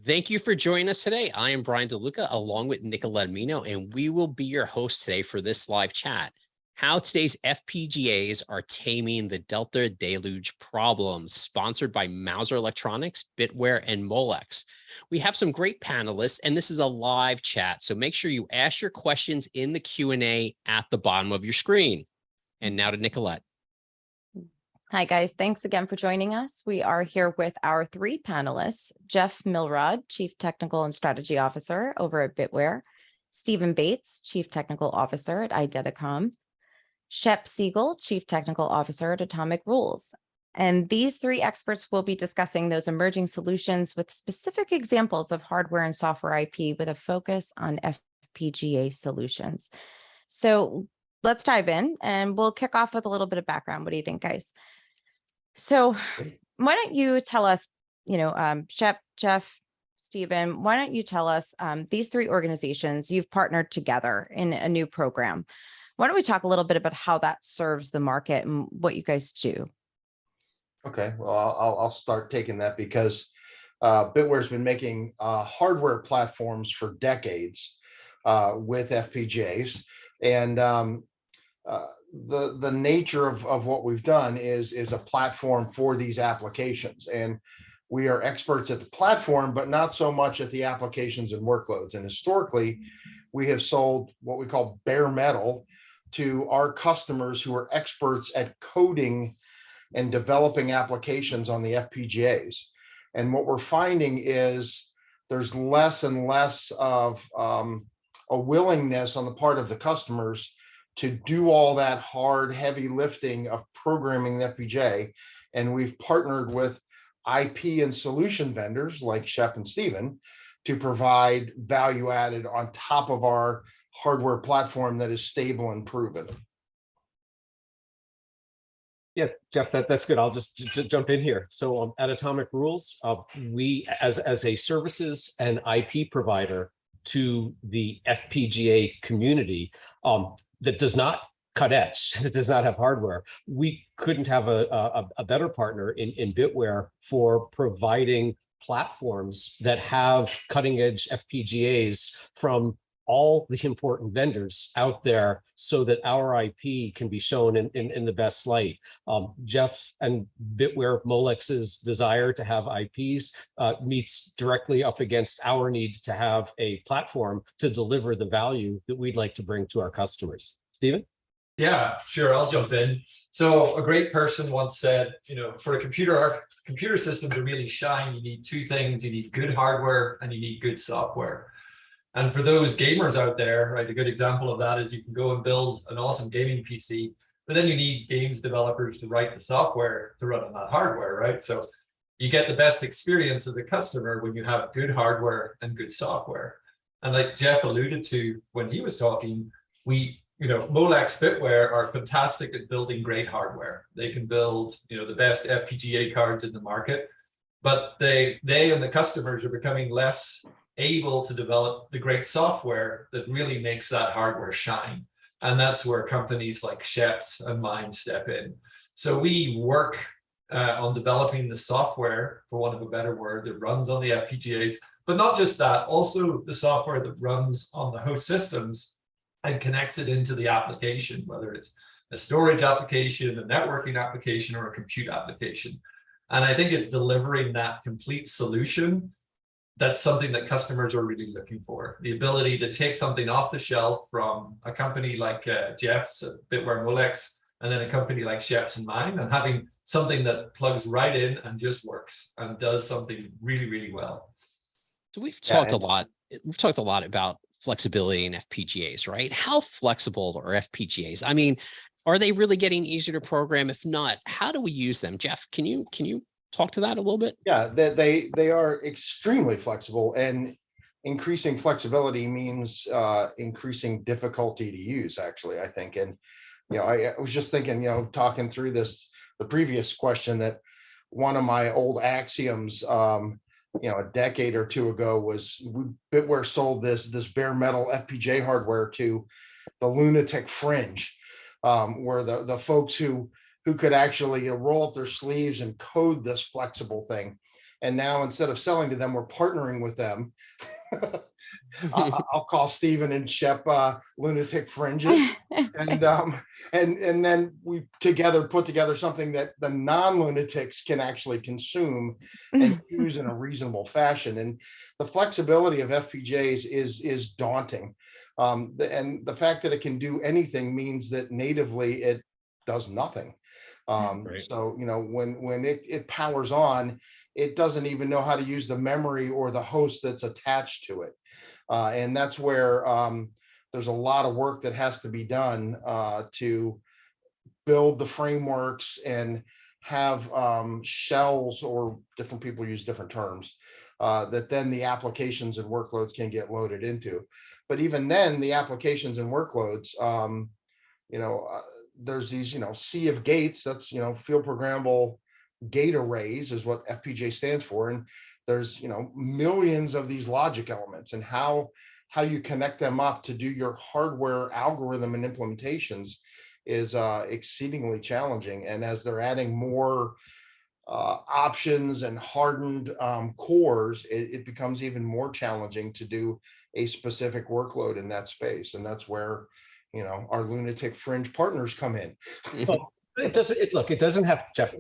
Thank you for joining us today. I am Brian DeLuca along with Nicolette Mino, and we will be your host today for this live chat. How today's FPGAs are taming the Delta Deluge problems, sponsored by Mouser Electronics, Bittware, and Molex. We have some great panelists, and this is a live chat, so make sure you ask your questions in the Q&A at the bottom of your screen. And now to Nicolette. Hi, guys. Thanks again for joining us. We are here with our three panelists, Jeff Milrod, Chief Technical and Strategy Officer over at Bittware, Stephen Bates, Chief Technical Officer at Eideticom, Shep Siegel, Chief Technical Officer at Atomic Rules. And these three experts will be discussing those emerging solutions with specific examples of hardware and software IP with a focus on FPGA solutions. So let's dive in and we'll kick off with a little bit of background. What do you think, guys? So why don't you tell us, Shep, Jeff, Stephen, why don't you tell us these three organizations you've partnered together in a new program? Why don't we talk a little bit about how that serves the market and what you guys do? Okay, well, I'll start taking that because Bittware's been making hardware platforms for decades with FPGAs. And the nature of what we've done is a platform for these applications. And we are experts at the platform, but not so much at the applications and workloads. And historically, we have sold what we call bare metal to our customers who are experts at coding and developing applications on the FPGAs. And what we're finding is there's less and less of a willingness on the part of the customers to do all that hard, heavy lifting of programming the FPGA. And we've partnered with IP and solution vendors like Shep and Stephen to provide value added on top of our hardware platform that is stable and proven. Yeah, Jeff, that's good. I'll just jump in here. So at Atomic Rules, we as a services and IP provider to the FPGA community that does not cut edge, that does not have hardware, we couldn't have a better partner in Bittware for providing platforms that have cutting edge FPGAs from all the important vendors out there so that our IP can be shown in the best light. Jeff and Bittware Molex's desire to have IPs meets directly up against our need to have a platform to deliver the value that we'd like to bring to our customers. Stephen? Yeah, sure, I'll jump in. So a great person once said, for a computer system to really shine, you need two things. You need good hardware and you need good software. And for those gamers out there, right, a good example of that is you can go and build an awesome gaming PC, but then you need games developers to write the software to run on that hardware, right? So you get the best experience as a customer when you have good hardware and good software. And like Jeff alluded to when he was talking, Molex Bittware are fantastic at building great hardware. They can build, the best FPGA cards in the market, but they and the customers are becoming less able to develop the great software that really makes that hardware shine. And that's where companies like Shep's and mine step in. So we work on developing the software, for want of a better word, that runs on the FPGAs, but not just that, also the software that runs on the host systems and connects it into the application, whether it's a storage application, a networking application, or a compute application. And I think it's delivering that complete solution that's something that customers are really looking for. The ability to take something off the shelf from a company like Jeff's, Bittware Molex, and then a company like Shep's and mine, and having something that plugs right in and just works and does something really, really well. So we've talked a lot. We've talked a lot about flexibility in FPGAs, right? How flexible are FPGAs? I mean, are they really getting easier to program? If not, how do we use them? Jeff, can you talk to that a little bit? Yeah, they are extremely flexible, and increasing flexibility means increasing difficulty to use, actually, I think. And, I was just thinking, talking through the previous question, that one of my old axioms, a decade or two ago was Bittware sold this bare metal FPGA hardware to the lunatic fringe, where the folks who could actually roll up their sleeves and code this flexible thing. And now instead of selling to them, we're partnering with them. I'll call Stephen and Shep lunatic fringes, and then we together put together something that the non-lunatics can actually consume and use in a reasonable fashion. And the flexibility of FPGAs is daunting. And the fact that it can do anything means that natively it does nothing. Right. So, you know, when it powers on, it doesn't even know how to use the memory or the host that's attached to it. And that's where there's a lot of work that has to be done to build the frameworks and have shells, or different people use different terms, that then the applications and workloads can get loaded into. But even then, the applications and workloads, you know, there's these, you know, sea of gates. That's, you know, field programmable gate arrays is what FPGA stands for. And there's, you know, millions of these logic elements, and how you connect them up to do your hardware algorithm and implementations is exceedingly challenging. And as they're adding more options and hardened cores, it becomes even more challenging to do a specific workload in that space. And that's where, you know, our lunatic fringe partners come in. Well, it doesn't have, Jeff,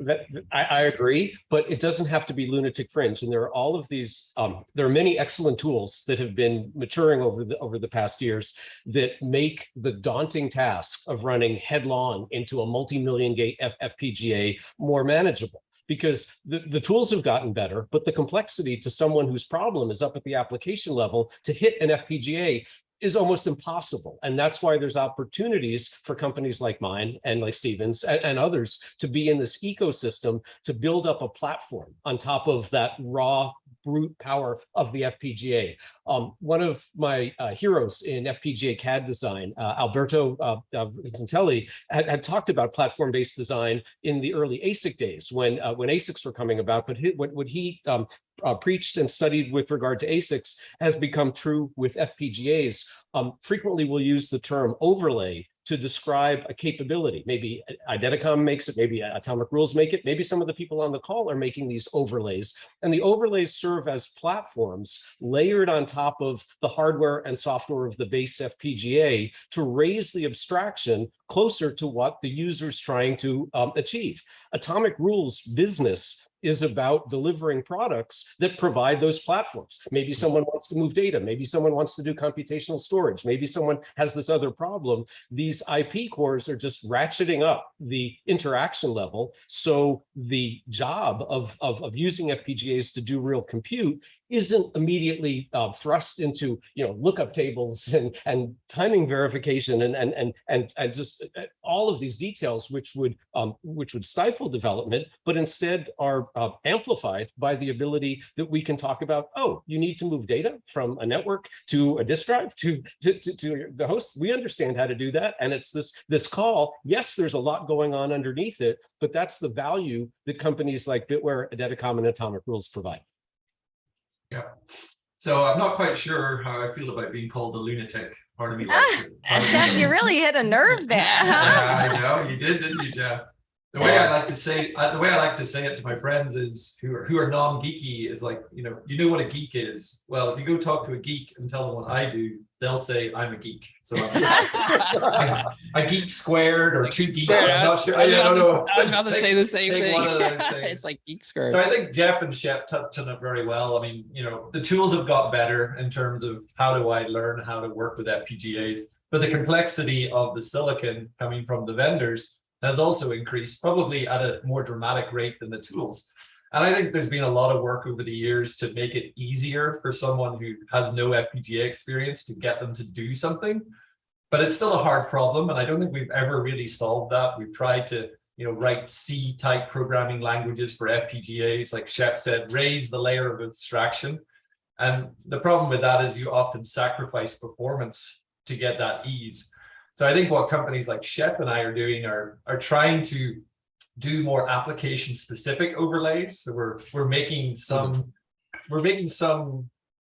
I agree, but it doesn't have to be lunatic fringe. And there are all of these, there are many excellent tools that have been maturing over the past years that make the daunting task of running headlong into a multi-million gate FPGA more manageable. Because the tools have gotten better, but the complexity to someone whose problem is up at the application level to hit an FPGA is almost impossible. And that's why there's opportunities for companies like mine and like Stevens and others to be in this ecosystem to build up a platform on top of that raw brute power of the FPGA. One of my heroes in FPGA CAD design, Alberto Zintelli, had talked about platform-based design in the early ASIC days when ASICs were coming about. But what he preached and studied with regard to ASICs has become true with FPGAs. Frequently, we'll use the term overlay to describe a capability. Maybe Eideticom makes it, maybe Atomic Rules make it, maybe some of the people on the call are making these overlays. And the overlays serve as platforms layered on top of the hardware and software of the base FPGA to raise the abstraction closer to what the user's trying to achieve. Atomic Rules business is about delivering products that provide those platforms. Maybe someone wants to move data. Maybe someone wants to do computational storage. Maybe someone has this other problem. These IP cores are just ratcheting up the interaction level. So the job of using FPGAs to do real compute isn't immediately thrust into, you know, lookup tables and timing verification and just all of these details which would stifle development, but instead are amplified by the ability that we can talk about. Oh, you need to move data from a network to a disk drive to the host. We understand how to do that, and it's this call. Yes, there's a lot going on underneath it, but that's the value that companies like Bittware, Eideticom, and Atomic Rules provide. Yeah. So I'm not quite sure how I feel about being called a lunatic. Part of me likes it. Jeff, you really hit a nerve there. Yeah, I know you did, didn't you, Jeff? The way I like to say it to my friends is who are non-geeky is like, you know what a geek is. Well, if you go talk to a geek and tell them what I do, they'll say I'm a geek. So I'm a geek squared or two geeks. I'm not sure. I was about to say the same thing. One of those things. It's like geek squared. So I think Jeff and Shep touched on it very well. I mean, you know, the tools have got better in terms of how do I learn how to work with FPGAs, but the complexity of the silicon coming from the vendors has also increased, probably at a more dramatic rate than the tools. And I think there's been a lot of work over the years to make it easier for someone who has no FPGA experience to get them to do something. But it's still a hard problem, and I don't think we've ever really solved that. We've tried to, you know, write C-type programming languages for FPGAs, like Shep said, raise the layer of abstraction. And the problem with that is you often sacrifice performance to get that ease. So I think what companies like Shep and I are doing are trying to do more application specific overlays. So we're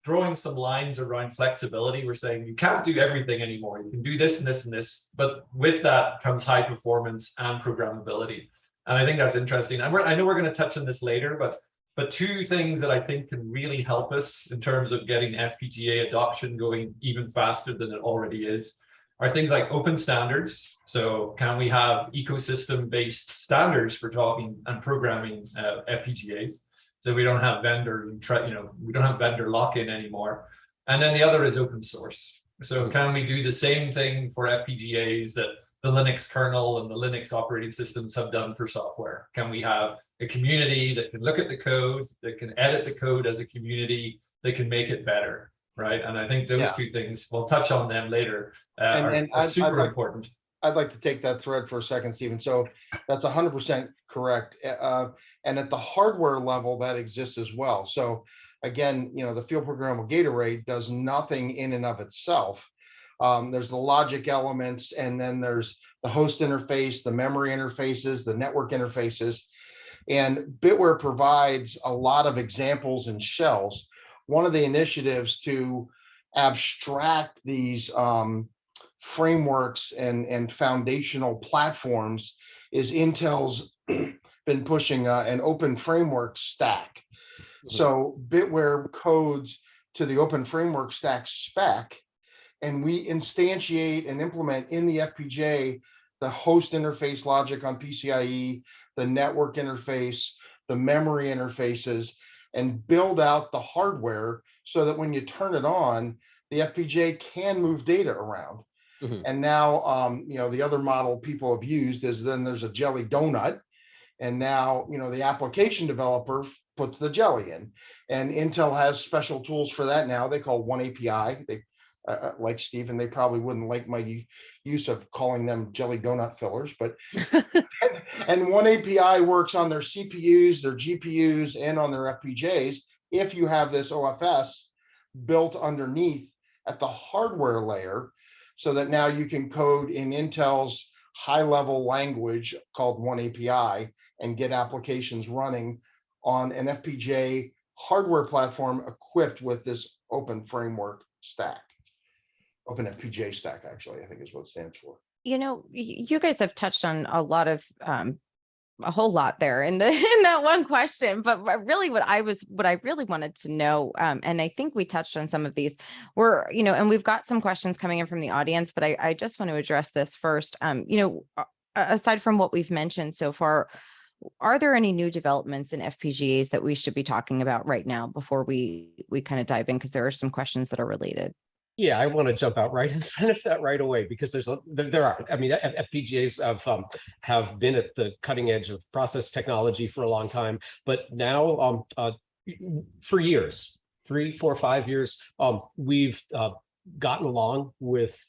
drawing some lines around flexibility. We're saying you can't do everything anymore. You can do this and this and this, but with that comes high performance and programmability. And I think that's interesting. I know we're going to touch on this later, but But two things that I think can really help us in terms of getting FPGA adoption going even faster than it already is are things like open standards. So can we have ecosystem-based standards for talking and programming FPGAs? So we don't have we don't have vendor lock-in anymore. And then the other is open source. So can we do the same thing for FPGAs that the Linux kernel and the Linux operating systems have done for software? Can we have a community that can look at the code, that can edit the code as a community, that can make it better, right? And I think those two things, we'll touch on them later, are super important. I'd like to take that thread for a second, Stephen. So that's 100% correct. And at the hardware level, that exists as well. So again, the field programmable gate array does nothing in and of itself. There's the logic elements, and then there's the host interface, the memory interfaces, the network interfaces. And Bittware provides a lot of examples and shells. One of the initiatives to abstract these frameworks and foundational platforms is Intel's been pushing an open framework stack. So Bittware codes to the open framework stack spec, and we instantiate and implement in the FPGA the host interface logic on PCIe, the network interface, the memory interfaces, and build out the hardware so that when you turn it on, the FPGA can move data around. And now, the other model people have used is then there's a jelly donut. And now, the application developer puts the jelly in. And Intel has special tools for that now. They call One API. They, like Stephen, they probably wouldn't like my use of calling them jelly donut fillers, but and One API works on their CPUs, their GPUs, and on their FPGAs if you have this OFS built underneath at the hardware layer, so that now you can code in Intel's high-level language called One API and get applications running on an FPGA hardware platform equipped with this open framework stack. Open FPGA stack, actually, I think is what it stands for. You guys have touched on a lot of a whole lot there in that one question, but really what I really wanted to know, and I think we touched on some of these, were, and we've got some questions coming in from the audience, but I just want to address this first. Aside from what we've mentioned so far, are there any new developments in FPGAs that we should be talking about right now before we kind of dive in? Because there are some questions that are related. Yeah, I want to jump out right in front of that right away, because there are. I mean, FPGAs have been at the cutting edge of process technology for a long time, but now for years, 3, 4, 5 years, we've gotten along with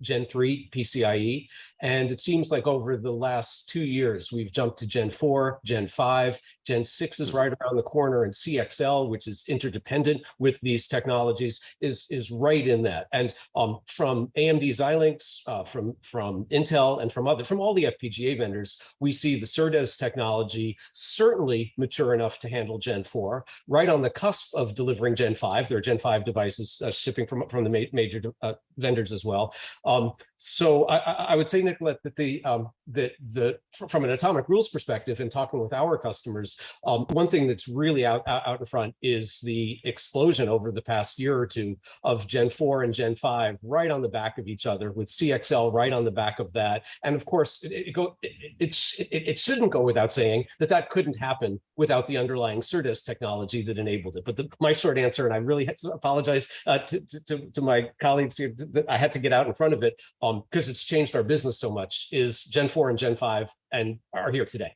Gen 3 PCIe, and it seems like over the last 2 years we've jumped to Gen 4, Gen 5, Gen 6 is right around the corner, and CXL, which is interdependent with these technologies, is right in that. And from AMD Xilinx, from Intel, and from all the FPGA vendors, we see the SerDes technology certainly mature enough to handle Gen 4, right on the cusp of delivering Gen 5. There are Gen 5 devices shipping from the major vendors as well. So I would say, Nicolette, that from an atomic rules perspective, and talking with our customers, one thing that's really out in front is the explosion over the past year or two of Gen 4 and Gen 5 right on the back of each other, with CXL right on the back of that. And of course, it shouldn't go without saying that couldn't happen without the underlying SerDes technology that enabled it. But my short answer, and I really have to apologize to my colleagues here that I had to get out in front of it, because it's changed our business so much, is Gen 4 and Gen 5 and are here today.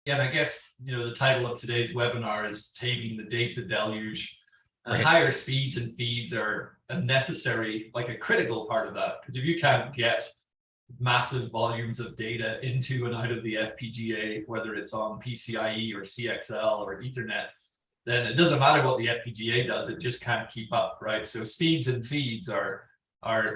Yeah, and I guess, the title of today's webinar is Taming the Data Deluge. And Right. Higher speeds and feeds are a necessary, like a critical part of that. Because if you can't get massive volumes of data into and out of the FPGA, whether it's on PCIe or CXL or Ethernet, then it doesn't matter what the FPGA does, it just can't keep up, right? So speeds and feeds are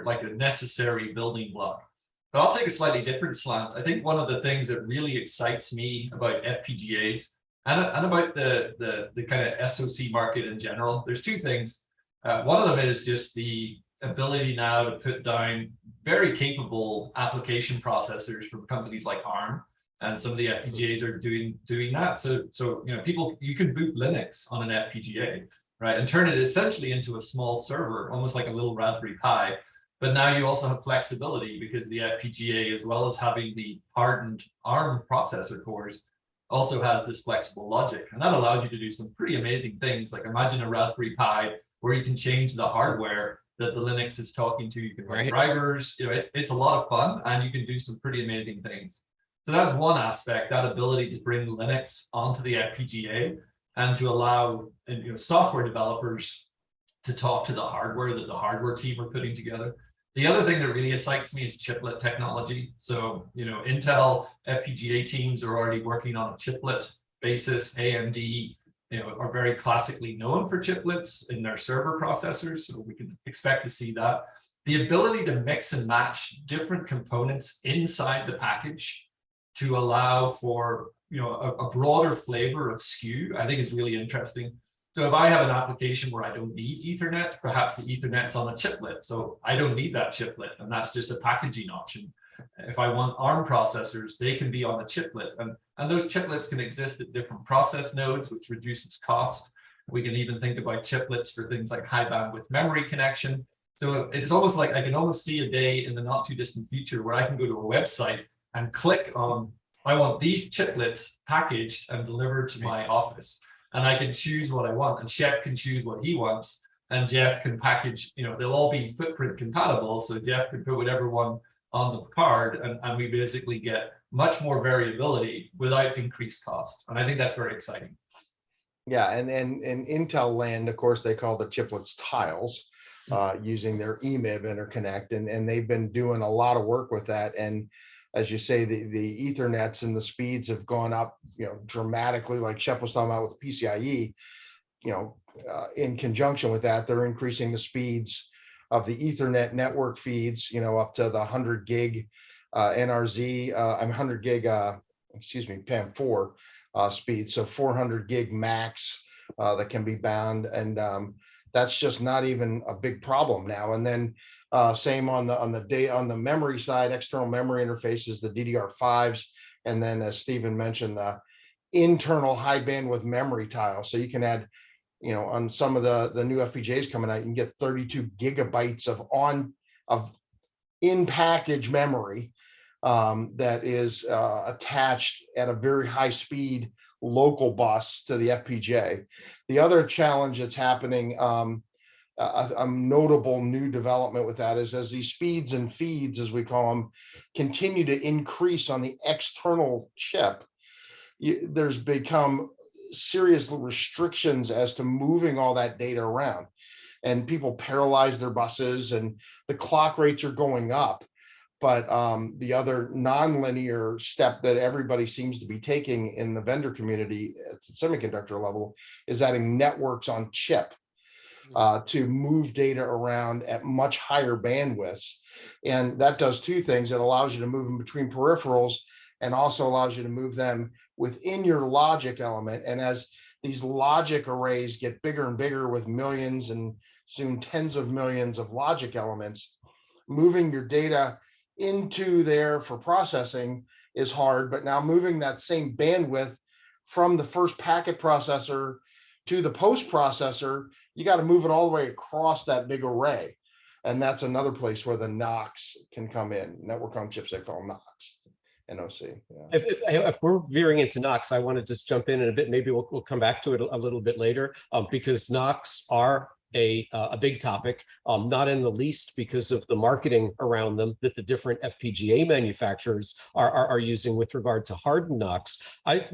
like a necessary building block. But I'll take a slightly different slant. I think one of the things that really excites me about FPGAs and about the kind of SoC market in general, there's two things. One of them is just the ability now to put down very capable application processors from companies like ARM And some of the FPGAs are doing that. So people, you can boot Linux on an FPGA, right, and turn it essentially into a small server, almost like a little Raspberry Pi. But now you also have flexibility because the FPGA, as well as having the hardened ARM processor cores, also has this flexible logic. And that allows you to do some pretty amazing things. Like imagine a Raspberry Pi where you can change the hardware that the Linux is talking to. You can write drivers, it's a lot of fun, and you can do some pretty amazing things. So that's one aspect, that ability to bring Linux onto the FPGA and to allow software developers to talk to the hardware that the hardware team are putting together. The other thing that really excites me is chiplet technology. So, Intel FPGA teams are already working on a chiplet basis. AMD, are very classically known for chiplets in their server processors. So we can expect to see that. The ability to mix and match different components inside the package to allow for, a broader flavor of SKU, I think is really interesting. So if I have an application where I don't need Ethernet, perhaps the Ethernet's on a chiplet. So I don't need that chiplet, and that's just a packaging option. If I want ARM processors, they can be on a chiplet. And those chiplets can exist at different process nodes, which reduces cost. We can even think about chiplets for things like high bandwidth memory connection. So it's almost like I can almost see a day in the not too distant future where I can go to a website and click on, I want these chiplets packaged and delivered to my office. And I can choose what I want, and Shep can choose what he wants, and Jeff can package, they'll all be footprint compatible. So Jeff can put whatever one on the card, and we basically get much more variability without increased cost. And I think that's very exciting. Yeah, and in Intel land, of course, they call the chiplets tiles using their EMIB interconnect, and they've been doing a lot of work with that. And as you say, the Ethernets and the speeds have gone up, dramatically, like Shep was talking about with PCIe. In conjunction with that, they're increasing the speeds of the Ethernet network feeds, up to the 100 gig NRZ, 100 gig, PAM4 speed, so 400 gig max that can be bound, and that's just not even a big problem now. And then same on the memory side, external memory interfaces, the DDR5s, and then as Stephen mentioned, the internal high bandwidth memory tile. So you can add, on some of the new FPGAs coming out, you can get 32 gigabytes of in-package memory that is attached at a very high speed local bus to the FPGA. The other challenge that's happening, a notable new development with that is as these speeds and feeds, as we call them, continue to increase on the external chip, there's become serious restrictions as to moving all that data around, and people paralyze their buses, and the clock rates are going up. But the other nonlinear step that everybody seems to be taking in the vendor community at the semiconductor level is adding networks on chip to move data around at much higher bandwidths. And that does two things. It allows you to move them between peripherals, and also allows you to move them within your logic element. And as these logic arrays get bigger and bigger with millions and soon tens of millions of logic elements, moving your data into there for processing is hard. But now moving that same bandwidth from the first packet processor to the post processor, you got to move it all the way across that big array. And that's another place where the NOCs can come in, network on chips, they call NOCs, NOC. Yeah. If we're veering into NOCs, I want to just jump in a bit. Maybe we'll come back to it a little bit later, because NOCs are a big topic, not in the least because of the marketing around them that the different FPGA manufacturers are using with regard to hardened NOCs. I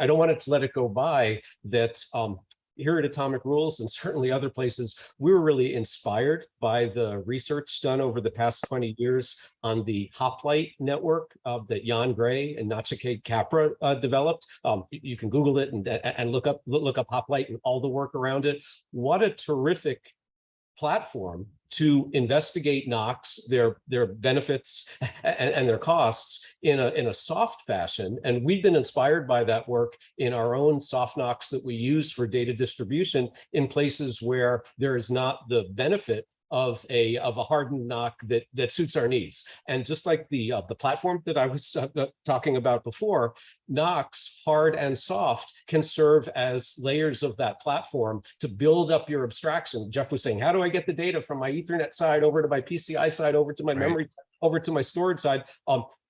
don't want it to let it go by that here at Atomic Rules, and certainly other places, we were really inspired by the research done over the past 20 years on the Hoplite network that Jan Gray and Nachikeet Capra developed. You can Google it and look up Hoplite and all the work around it. What a terrific platform to investigate NOCs, their benefits and their costs in a soft fashion. And we've been inspired by that work in our own soft NOCs that we use for data distribution in places where there is not the benefit of a hardened NOC that suits our needs. And just like the platform that I was talking about before, NOCs, hard and soft, can serve as layers of that platform to build up your abstraction. Jeff was saying, how do I get the data from my Ethernet side over to my PCI side, over to my memory, over to my storage side?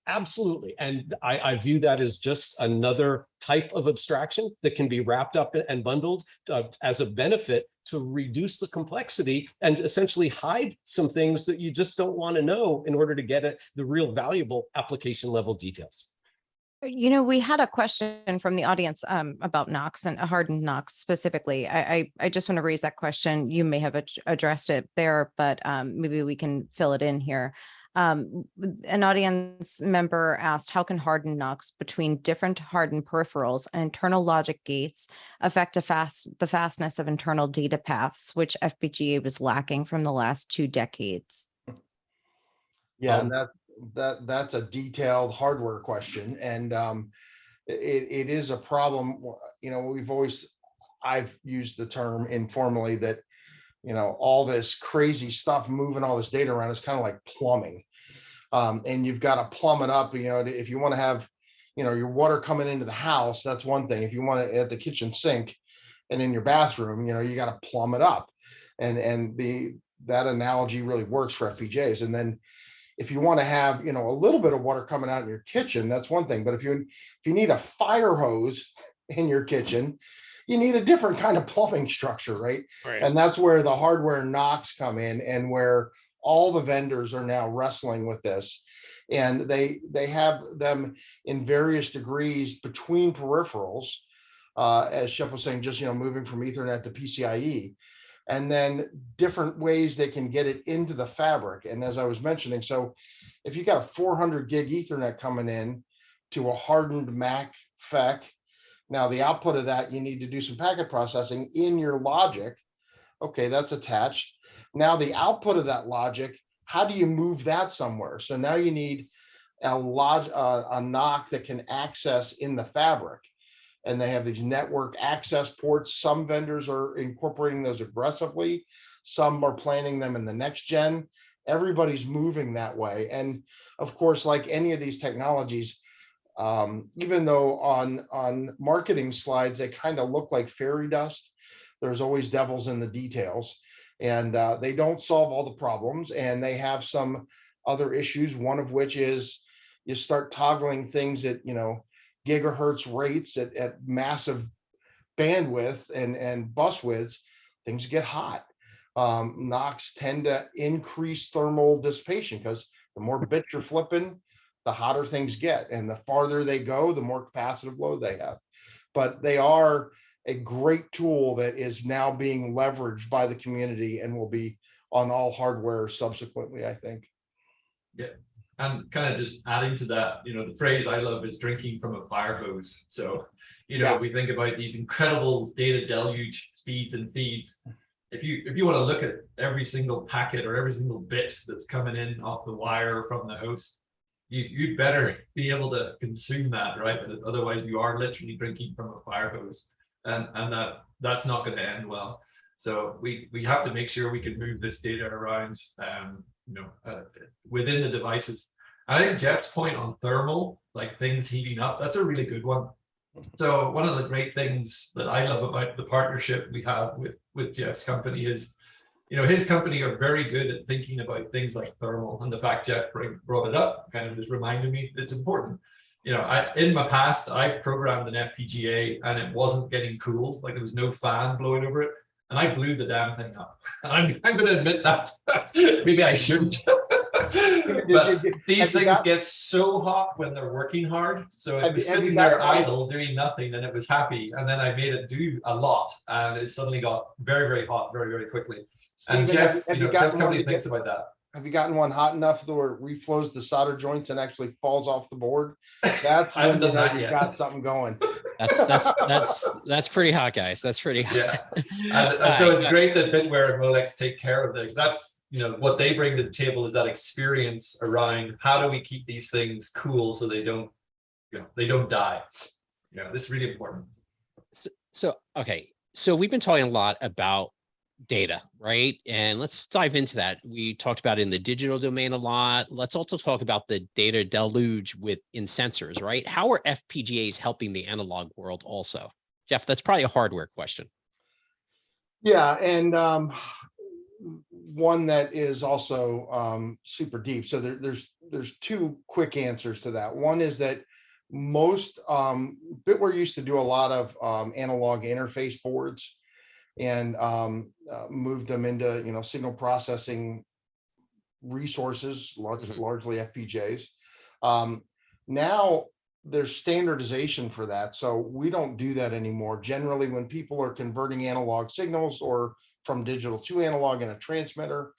Absolutely. And I view that as just another type of abstraction that can be wrapped up and bundled as a benefit to reduce the complexity and essentially hide some things that you just don't want to know in order to get at the real valuable application level details. You know, we had a question from the audience about NOCs and hardened NOCs specifically. I just want to raise that question. You may have addressed it there, but maybe we can fill it in here. An audience member asked, how can hardened NOCs between different hardened peripherals and internal logic gates affect the fastness of internal data paths, which FPGA was lacking from the last 2 decades? Yeah, and that's a detailed hardware question, and it is a problem. You know, I've used the term informally that, you know, all this crazy stuff moving all this data around is kind of like plumbing. And you've got to plumb it up. You know, if you want to have, you know, your water coming into the house, that's one thing. If you want it at the kitchen sink and in your bathroom, you know, you got to plumb it up. And that analogy really works for FPGAs. And then if you want to have, you know, a little bit of water coming out in your kitchen, that's one thing. But if you need a fire hose in your kitchen, you need a different kind of plumbing structure, right? And that's where the hardware NOCs come in, and where all the vendors are now wrestling with this. And they have them in various degrees between peripherals, as Shep was saying, just, you know, moving from Ethernet to PCIe, and then different ways they can get it into the fabric. And as I was mentioning, so if you got a 400 gig Ethernet coming in to a hardened Mac FEC, now the output of that, you need to do some packet processing in your logic. Okay, that's attached. Now the output of that logic, how do you move that somewhere? So now you need a NOC that can access in the fabric. And they have these network access ports. Some vendors are incorporating those aggressively. Some are planning them in the next gen. Everybody's moving that way. And of course, like any of these technologies, even though on marketing slides, they kind of look like fairy dust, there's always devils in the details, and they don't solve all the problems. And they have some other issues, one of which is you start toggling things at, you know, gigahertz rates at massive bandwidth and bus widths, things get hot. NOCs tend to increase thermal dissipation because the more bits you're flipping, the hotter things get, and the farther they go, the more capacitive load they have. But they are a great tool that is now being leveraged by the community and will be on all hardware subsequently, I think. Yeah. And kind of just adding to that, you know, the phrase I love is drinking from a fire hose. So, you know, if we think about these incredible data deluge speeds and feeds, if you want to look at every single packet or every single bit that's coming in off the wire from the host, you'd better be able to consume that, right? Otherwise, you are literally drinking from a fire hose, and that's not going to end well. So we have to make sure we can move this data around, within the devices. I think Jeff's point on thermal, like things heating up, that's a really good one. So one of the great things that I love about the partnership we have with Jeff's company is, you know, his company are very good at thinking about things like thermal, and the fact Jeff brought it up kind of just reminded me it's important. You know, in my past, I programmed an FPGA and it wasn't getting cooled, like there was no fan blowing over it, and I blew the damn thing up. And I'm going to admit that. Maybe I shouldn't. But these things get so hot when they're working hard. So it was sitting there idle, doing nothing, and it was happy. And then I made it do a lot, and it suddenly got very, very hot very, very quickly. And Jeff, Jeff's company thinks about that. Have you gotten one hot enough where it reflows the solder joints and actually falls off the board? That's I haven't done that you've yet. got something going. That's pretty hot, guys. That's pretty hot. Yeah. And so it's great that Bittware and Rolex take care of this. That's, you know, what they bring to the table is that experience around how do we keep these things cool so they don't, they don't die. You know, this is really important. So okay. So we've been talking a lot about data, right? And let's dive into that. We talked about in the digital domain a lot. Let's also talk about the data deluge in sensors, right? How are FPGAs helping the analog world also? Jeff, that's probably a hardware question. Yeah, and one that is also super deep. So there's two quick answers to that. One is that most Bittware used to do a lot of analog interface boards and moved them into signal processing resources, largely FPGAs. Now there's standardization for that, so we don't do that anymore. Generally, when people are converting analog signals or from digital to analog in a transmitter,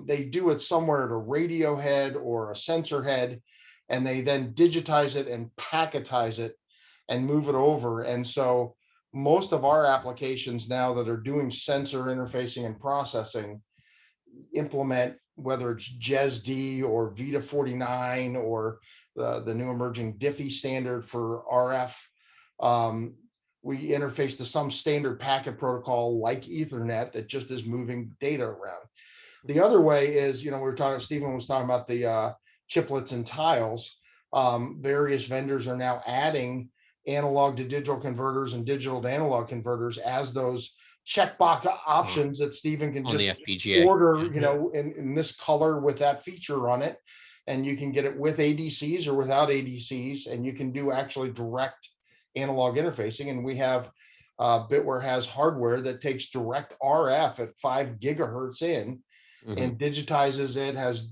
they do it somewhere at a radio head or a sensor head, and they then digitize it and packetize it and move it over. And so most of our applications now that are doing sensor interfacing and processing implement, whether it's JESD or VITA 49 or the new emerging Diffie standard for RF. We interface to some standard packet protocol like Ethernet that just is moving data around. The other way is, Stephen was talking about the chiplets and tiles. Various vendors are now adding analog to digital converters and digital to analog converters as those checkbox options that Stephen can on just the FPGA order, in this color with that feature on it. And you can get it with ADCs or without ADCs, and you can do actually direct analog interfacing. And we have Bittware has hardware that takes direct RF at 5 gigahertz in and digitizes it, has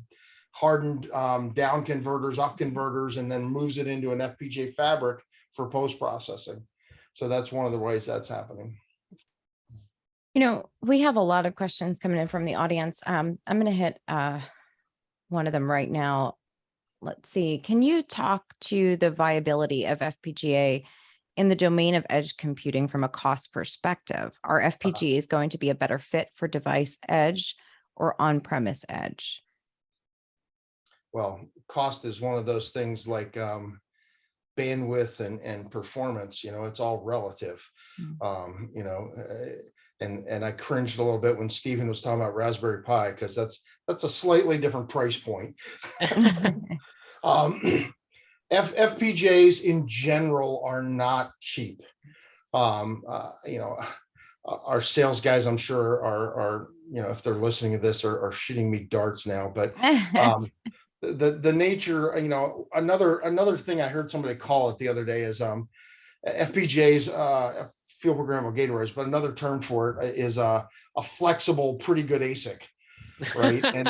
hardened down converters, up converters, and then moves it into an FPGA fabric for post-processing. So that's one of the ways that's happening. We have a lot of questions coming in from the audience. I'm going to hit one of them right now. Let's see. Can you talk to the viability of FPGA in the domain of edge computing from a cost perspective? Are FPGAs going to be a better fit for device edge or on-premise edge? Well, cost is one of those things like bandwidth and performance. It's all relative. And I cringed a little bit when Stephen was talking about Raspberry Pi, because that's a slightly different price point. FPGAs in general are not cheap. Our sales guys, I'm sure, are if they're listening to this, are shooting me darts now. But the nature, another thing I heard somebody call it the other day is FPGAs, field programmable gate arrays, but another term for it is a flexible, pretty good ASIC, right? And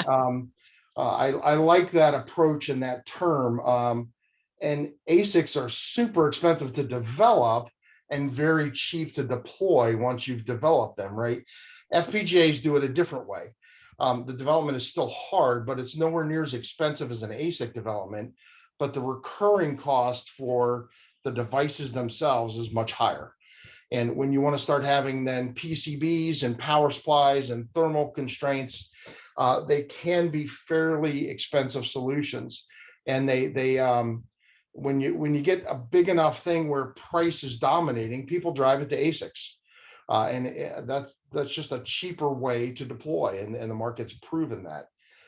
I like that approach and that term. And ASICs are super expensive to develop and very cheap to deploy once you've developed them, right? FPGAs do it a different way. The development is still hard, but it's nowhere near as expensive as an ASIC development. But the recurring cost for the devices themselves is much higher. And when you want to start having then PCBs and power supplies and thermal constraints, they can be fairly expensive solutions. And when you get a big enough thing where price is dominating, people drive it to ASICs. And that's just a cheaper way to deploy, and the market's proven that.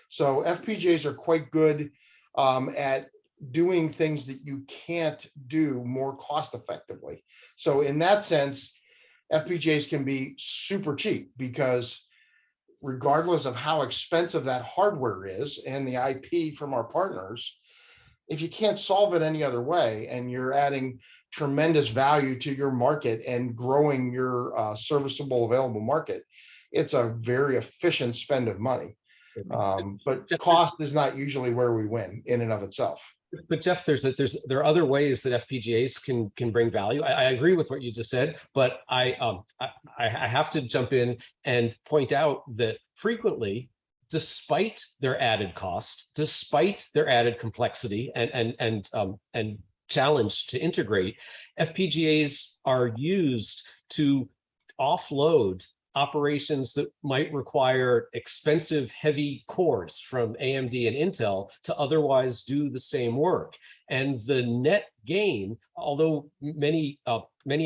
So FPGAs are quite good at doing things that you can't do more cost effectively. So in that sense, FPGAs can be super cheap, because regardless of how expensive that hardware is and the IP from our partners, if you can't solve it any other way and you're adding tremendous value to your market and growing your serviceable available market, it's a very efficient spend of money. But cost is not usually where we win in and of itself. But Jeff, there are other ways that FPGAs can bring value. I agree with what you just said, but I have to jump in and point out that frequently, despite their added cost, despite their added complexity and challenge to integrate, FPGAs are used to offload operations that might require expensive, heavy cores from AMD and Intel to otherwise do the same work. And the net gain, although many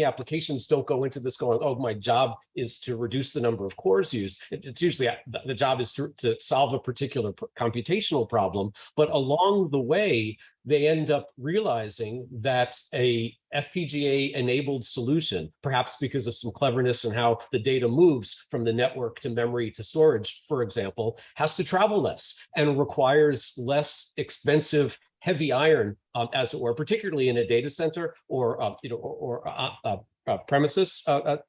applications don't go into this going, oh, my job is to reduce the number of cores used. It's usually the job is to solve a particular computational problem. But along the way, they end up realizing that a FPGA-enabled solution, perhaps because of some cleverness in how the data moves from the network to memory to storage, for example, has to travel less and requires less expensive heavy iron, as it were, particularly in a data center or premises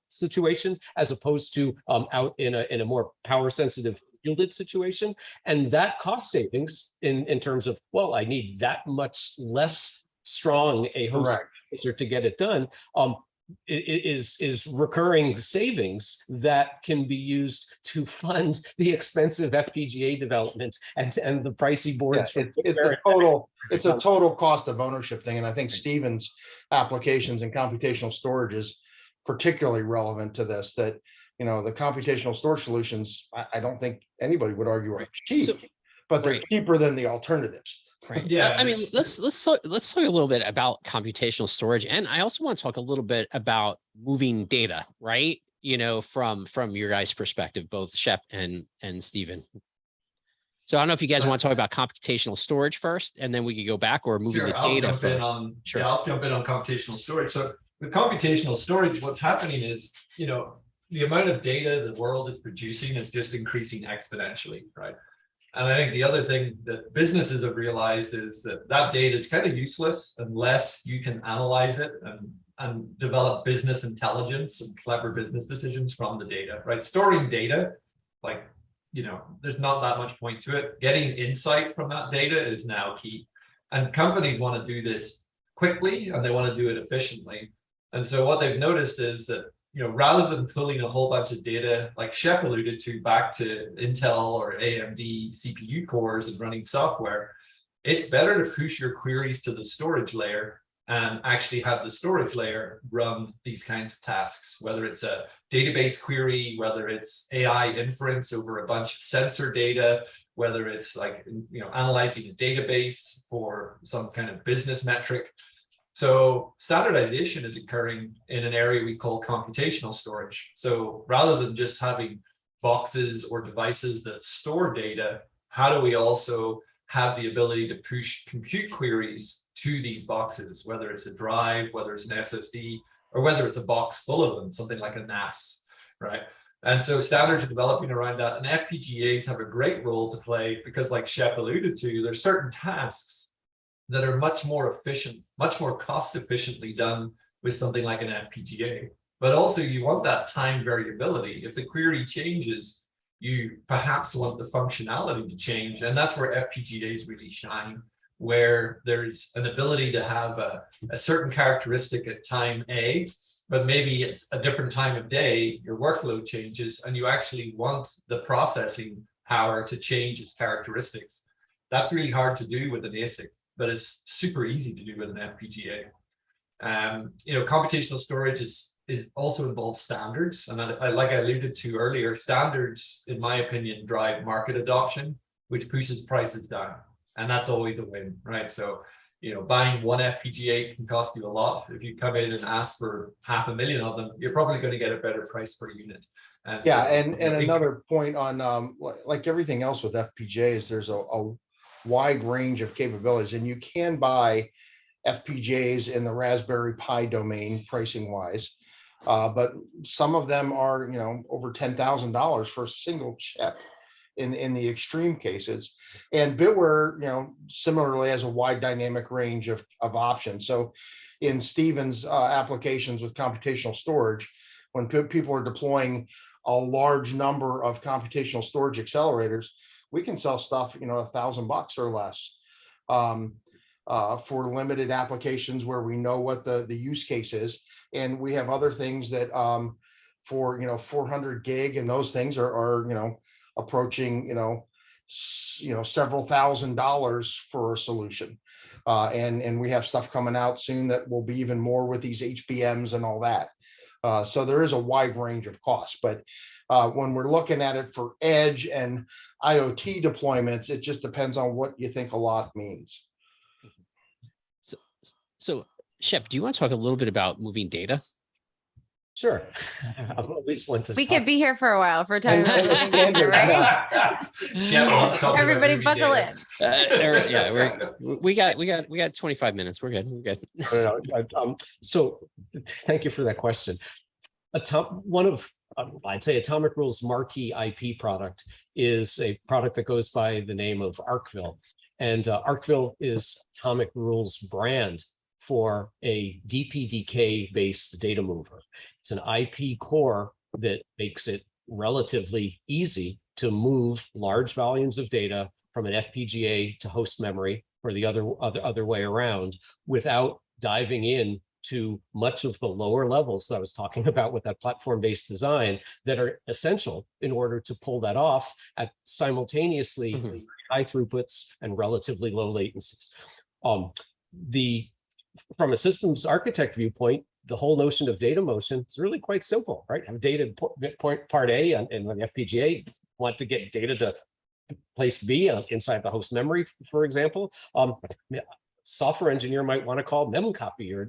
situation, as opposed to out in a more power sensitive yielded situation. And that cost savings in terms of, well, I need that much less strong a host processor to get it done, is recurring savings that can be used to fund the expensive FPGA development and the pricey boards. Yeah, it's a total cost of ownership thing. And I think Stephen's applications and computational storage is particularly relevant to this, that, you know, the computational storage solutions, I don't think anybody would argue are cheap, but they're cheaper than the alternatives. Right. Yeah. I mean, let's talk a little bit about computational storage, and I also want to talk a little bit about moving data, right? You know, from your guys' perspective, both Shep and Stephen. So I don't know if you guys want to talk about computational storage first, and then we could go back, or moving the data first. Sure, I'll jump in on computational storage. So with computational storage, what's happening is, you know, the amount of data the world is producing is just increasing exponentially, right? And I think the other thing that businesses have realized is that that data is kind of useless unless you can analyze it and develop business intelligence and clever business decisions from the data, right? Storing data, like, you know, there's not that much point to it. Getting insight from that data is now key. And companies want to do this quickly and they want to do it efficiently. And so what they've noticed is that, you know, rather than pulling a whole bunch of data, like Shep alluded to, back to Intel or AMD CPU cores and running software, it's better to push your queries to the storage layer and actually have the storage layer run these kinds of tasks, whether it's a database query, whether it's AI inference over a bunch of sensor data, whether it's like, you know, analyzing a database for some kind of business metric. So standardization is occurring in an area we call computational storage. So rather than just having boxes or devices that store data, how do we also have the ability to push compute queries to these boxes, whether it's a drive, whether it's an SSD, or whether it's a box full of them, something like a NAS, right? And so standards are developing around that, and FPGAs have a great role to play because, like Shep alluded to, there's certain tasks that are much more efficient, much more cost efficiently done with something like an FPGA. But also you want that time variability. If the query changes, you perhaps want the functionality to change. And that's where FPGAs really shine, where there's an ability to have a certain characteristic at time A, but maybe it's a different time of day, your workload changes, and you actually want the processing power to change its characteristics. That's really hard to do with an ASIC, but it's super easy to do with an FPGA. You know, computational storage is also involves standards, and like I alluded to earlier, standards, in my opinion, drive market adoption, which pushes prices down, and that's always a win, right? So, you know, buying one FPGA can cost you a lot. If you come in and ask for 500,000 of them, you're probably going to get a better price per unit. And yeah, so, and another point on like everything else with FPGAs, there's a wide range of capabilities, and you can buy FPGAs in the Raspberry Pi domain pricing wise, but some of them are, you know, over $10,000 for a single chip in the extreme cases. And Bittware, you know, similarly has a wide dynamic range of options. So in Stephen's applications with computational storage, when people are deploying a large number of computational storage accelerators, we can sell stuff, you know, $1,000 or less for limited applications where we know what the use case is. And we have other things that for, you know, 400 gig, and those things are you know, approaching, you know, several $1,000s for a solution. And we have stuff coming out soon that will be even more with these HBMs and all that. So there is a wide range of costs, but When we're looking at it for edge and IoT deployments, it just depends on what you think a lot means. So Shep, do you want to talk a little bit about moving data? Sure. I've always wanted to We talk- could be here for a while for time. And the standard, Right? Shep loves talking about Everybody moving buckle data. in. Yeah, we got 25 minutes. We're good. We're good. No. So thank you for that question. One of, I'd say, Atomic Rules' marquee IP product is a product that goes by the name of Arcville. And Arcville is Atomic Rules' brand for a Dpdk-based data mover. It's an IP core that makes it relatively easy to move large volumes of data from an FPGA to host memory, or the other way around, without diving in to much of the lower levels that I was talking about with that platform-based design that are essential in order to pull that off at simultaneously high throughputs and relatively low latencies. From a systems architect viewpoint, the whole notion of data motion is really quite simple, right? Have data point part A, and when the FPGA want to get data to place B inside the host memory, for example. Software engineer might want to call memcopy or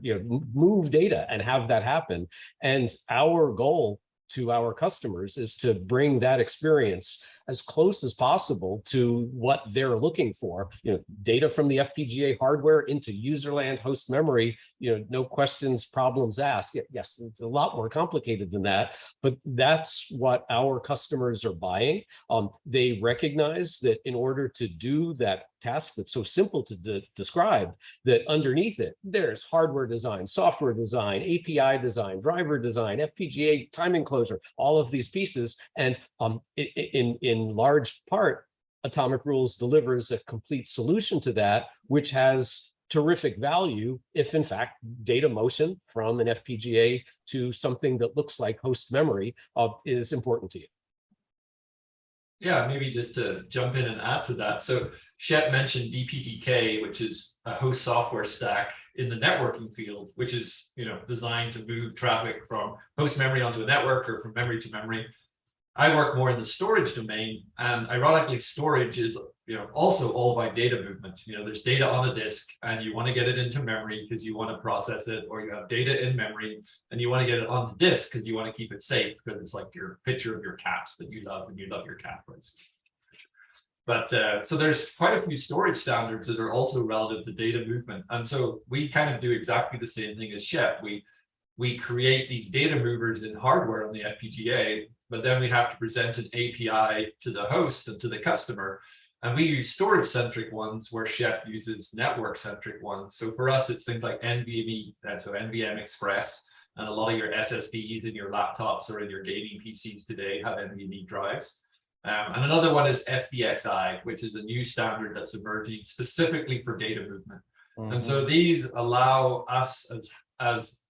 move data and have that happen. And our goal to our customers is to bring that experience as close as possible to what they're looking for. Data from the FPGA hardware into userland host memory, no questions, problems asked. Yes, it's a lot more complicated than that, but that's what our customers are buying. They recognize that in order to do that task that's so simple to describe, that underneath it, there's hardware design, software design, API design, driver design, FPGA time enclosure, all of these pieces. And in large part, Atomic Rules delivers a complete solution to that, which has terrific value if, in fact, data motion from an FPGA to something that looks like host memory is important to you. Yeah, maybe just to jump in and add to that. So Shep mentioned Dpdk, which is a host software stack in the networking field, which is designed to move traffic from host memory onto a network or from memory to memory. I work more in the storage domain, and ironically, storage is also all about data movement. There's data on a disk, and you want to get it into memory because you want to process it, or you have data in memory and you want to get it onto disk because you want to keep it safe, because it's like your picture of your cat that you love, and you love your cat. But so there's quite a few storage standards that are also relative to data movement, and so we kind of do exactly the same thing as Shep. We create these data movers in hardware on the FPGA, but then we have to present an API to the host and to the customer. And we use storage-centric ones where Shep uses network-centric ones. So for us, it's things like NVMe, so NVM Express, and a lot of your SSDs in your laptops or in your gaming PCs today have NVMe drives. And another one is SDXI, which is a new standard that's emerging specifically for data movement. And so these allow us as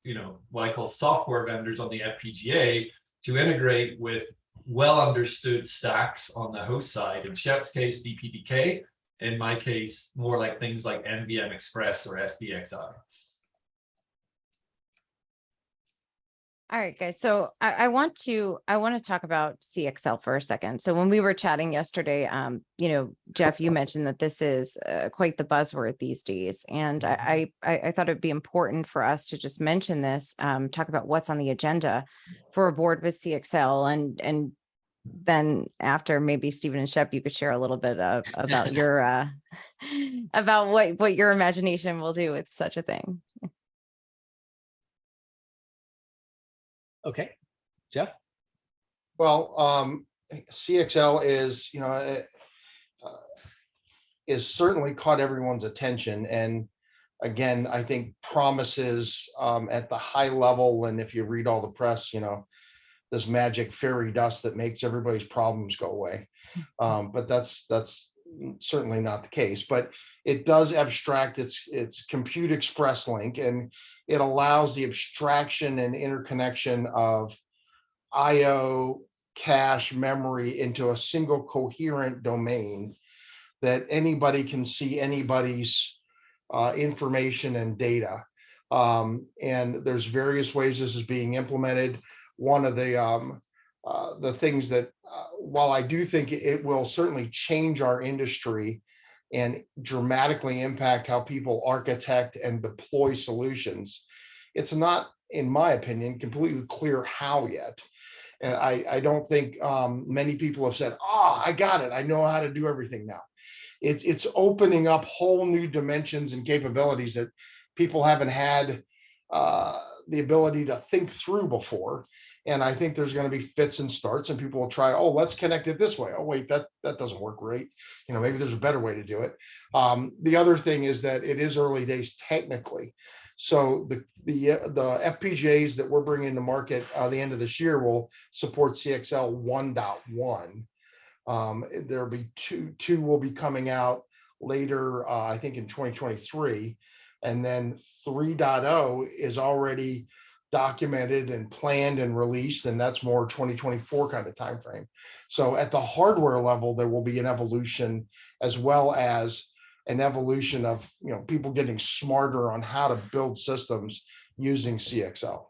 what I call software vendors on the FPGA to integrate with well understood stacks on the host side. In Shep's case, Dpdk. In my case, more like things like NVM Express or SDXI. All right, guys. So I want to talk about CXL for a second. So when we were chatting yesterday, Jeff, you mentioned that this is quite the buzzword these days, and I thought it'd be important for us to just mention this, talk about what's on the agenda for a board with CXL, and then after, maybe Stephen and Shep, you could share a little bit about your about what your imagination will do with such a thing. Okay, Jeff? Well, CXL is certainly caught everyone's attention. And again, I think promises at the high level, and if you read all the press, this magic fairy dust that makes everybody's problems go away. But that's certainly not the case. But it does abstract its Compute Express link, and it allows the abstraction and interconnection of IO, cache, memory into a single coherent domain that anybody can see anybody's information and data. And there's various ways this is being implemented. One of the the things that, while I do think it will certainly change our industry and dramatically impact how people architect and deploy solutions, it's not, in my opinion, completely clear how yet. And I don't think many people have said, oh, I got it, I know how to do everything now. It's opening up whole new dimensions and capabilities that people haven't had the ability to think through before. And I think there's going to be fits and starts, and people will try, oh, let's connect it this way. Oh, wait, that doesn't work great. You know, maybe there's a better way to do it. The other thing is that it is early days technically. So the FPGAs that we're bringing to market the end of this year will support CXL 1.1. There'll be two will be coming out later, I think in 2023. And then 3.0 is already documented and planned and released, and that's more 2024 kind of timeframe. So at the hardware level, there will be an evolution, as well as an evolution of, you know, people getting smarter on how to build systems using CXL.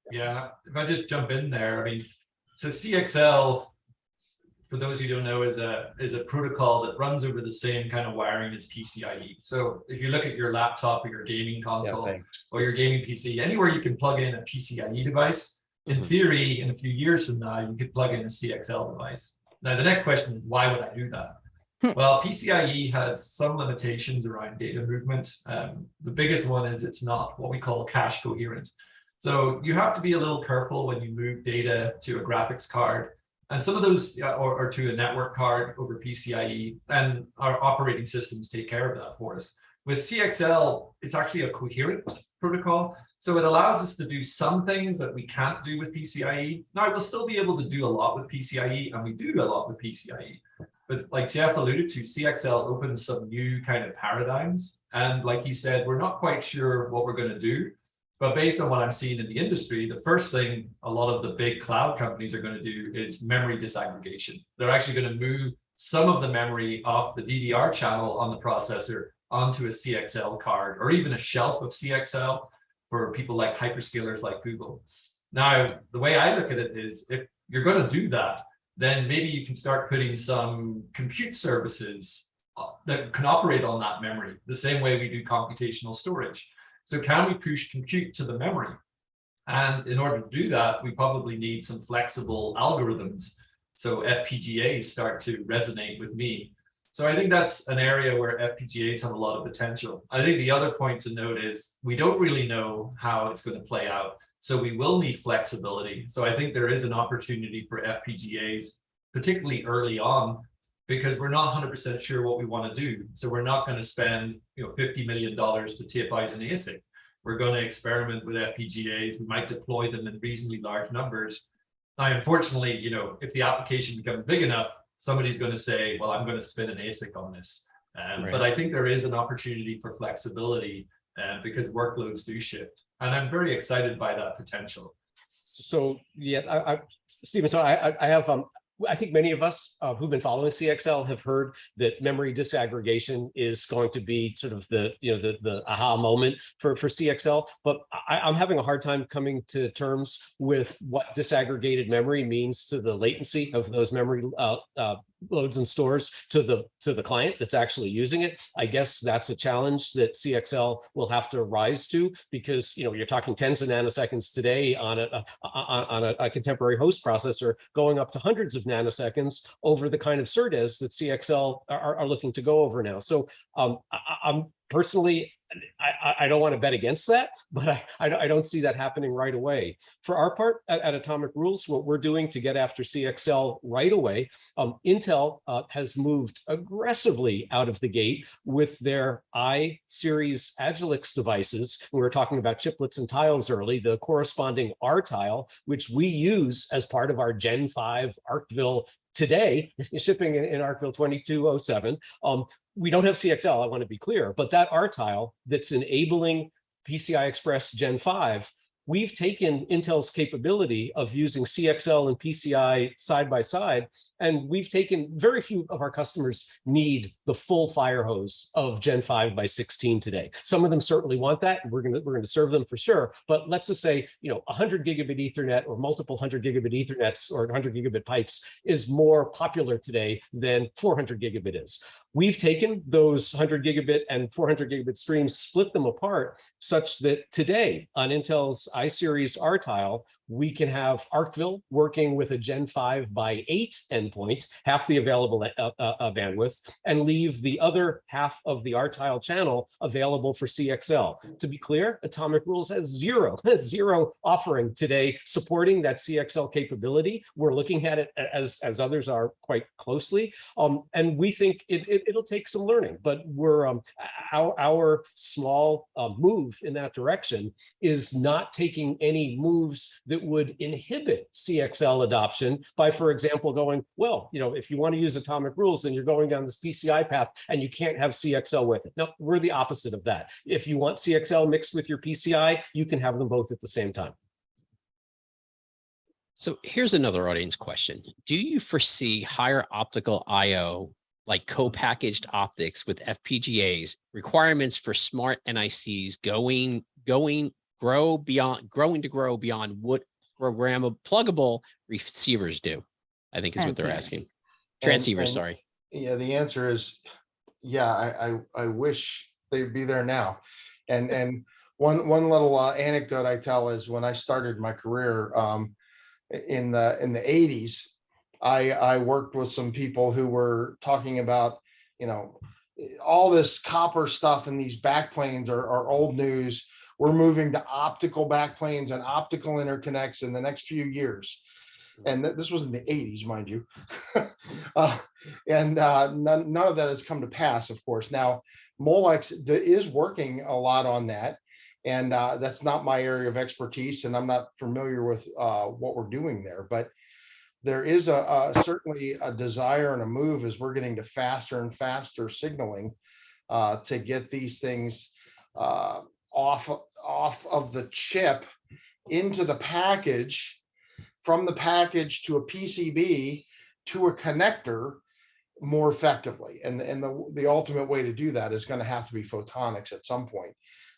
Yeah, if I just jump in there, I mean, so CXL, for those who don't know, is a protocol that runs over the same kind of wiring as PCIe. So if you look at your laptop or your gaming console or your gaming PC, anywhere you can plug in a PCIe device, in theory, in a few years from now, you could plug in a CXL device. Now, the next question is, why would I do that? Well, PCIe has some limitations around data movement. The biggest one is it's not what we call cache coherent. So you have to be a little careful when you move data to a graphics card. And some of those, or to a network card over PCIe, and our operating systems take care of that for us. With CXL, it's actually a coherent protocol. So it allows us to do some things that we can't do with PCIe. Now, we'll still be able to do a lot with PCIe, and we do a lot with PCIe. But like Jeff alluded to, CXL opens some new kind of paradigms. And like he said, we're not quite sure what we're going to do. But based on what I'm seeing in the industry, the first thing a lot of the big cloud companies are going to do is memory disaggregation. They're actually going to move some of the memory off the DDR channel on the processor onto a CXL card, or even a shelf of CXL for people like hyperscalers like Google. Now, the way I look at it is, if you're going to do that, then maybe you can start putting some compute services that can operate on that memory, the same way we do computational storage. So can we push compute to the memory? And in order to do that, we probably need some flexible algorithms. So FPGAs start to resonate with me. So I think that's an area where FPGAs have a lot of potential. I think the other point to note is we don't really know how it's going to play out. So we will need flexibility. So I think there is an opportunity for FPGAs, particularly early on, because we're not 100% sure what we want to do. So we're not going to spend, $50 million to tip out an ASIC. We're going to experiment with FPGAs. We might deploy them in reasonably large numbers. Now, unfortunately, if the application becomes big enough, somebody's going to say, well, I'm going to spin an ASIC on this. Right. But I think there is an opportunity for flexibility because workloads do shift. And I'm very excited by that potential. So yeah, Stephen, so I have I think many of us who've been following CXL have heard that memory disaggregation is going to be sort of the aha moment for CXL, but I'm having a hard time coming to terms with what disaggregated memory means to the latency of those memory loads and stores to the client that's actually using it. I guess that's a challenge that CXL will have to rise to, because you're talking tens of nanoseconds today on a contemporary host processor, going up to hundreds of nanoseconds over the kind of SerDes that CXL are looking to go over now. So I'm personally, I don't want to bet against that, but I don't see that happening right away. For our part at Atomic Rules, what we're doing to get after CXL right away, Intel has moved aggressively out of the gate with their I-series Agilex devices. We were talking about chiplets and tiles early, the corresponding R tile, which we use as part of our Gen5 Arcville today, shipping in Arcville 2207. We don't have CXL, I want to be clear, but that R tile that's enabling PCI Express Gen 5 we've taken Intel's capability of using CXL and PCI side by side, and we've taken, very few of our customers need the full fire hose of Gen 5 by 16 today. Some of them certainly want that, and we're going to serve them for sure. But let's just say, 100 gigabit Ethernet or multiple 100 gigabit Ethernets or 100 gigabit pipes is more popular today than 400 gigabit is. We've taken those 100 gigabit and 400 gigabit streams, split them apart such that today on Intel's iSeries R-Tile, we can have Arcville working with a Gen 5 by 8 endpoint, half the available bandwidth, and leave the other half of the R-Tile channel available for CXL. To be clear, Atomic Rules has zero offering today supporting that CXL capability. We're looking at it as others are quite closely, and we think it'll take some learning, but we're our small move in that direction is not taking any moves that would inhibit CXL adoption by, for example, going, well, if you want to use Atomic Rules, then you're going down this PCI path and you can't have CXL with it. No, we're the opposite of that. If you want CXL mixed with your PCI, you can have them both at the same time. So here's another audience question. Do you foresee higher optical I/O, like co-packaged optics with FPGAs, requirements for smart NICs growing to grow beyond what programmable pluggable receivers do? I think is what they're asking. Transceivers, sorry. Yeah, the answer is, yeah, I wish they'd be there now. And one little anecdote I tell is when I started my career in the 80s, I worked with some people who were talking about, all this copper stuff and these backplanes are old news. We're moving to optical backplanes and optical interconnects in the next few years. And this was in the 80s, mind you. None of that has come to pass, of course. Now, Molex is working a lot on that. And that's not my area of expertise, and I'm not familiar with what we're doing there. But there is certainly a desire and a move as we're getting to faster and faster signaling to get these things off of the chip into the package, from the package to a PCB to a connector more effectively. And the ultimate way to do that is going to have to be photonics at some point.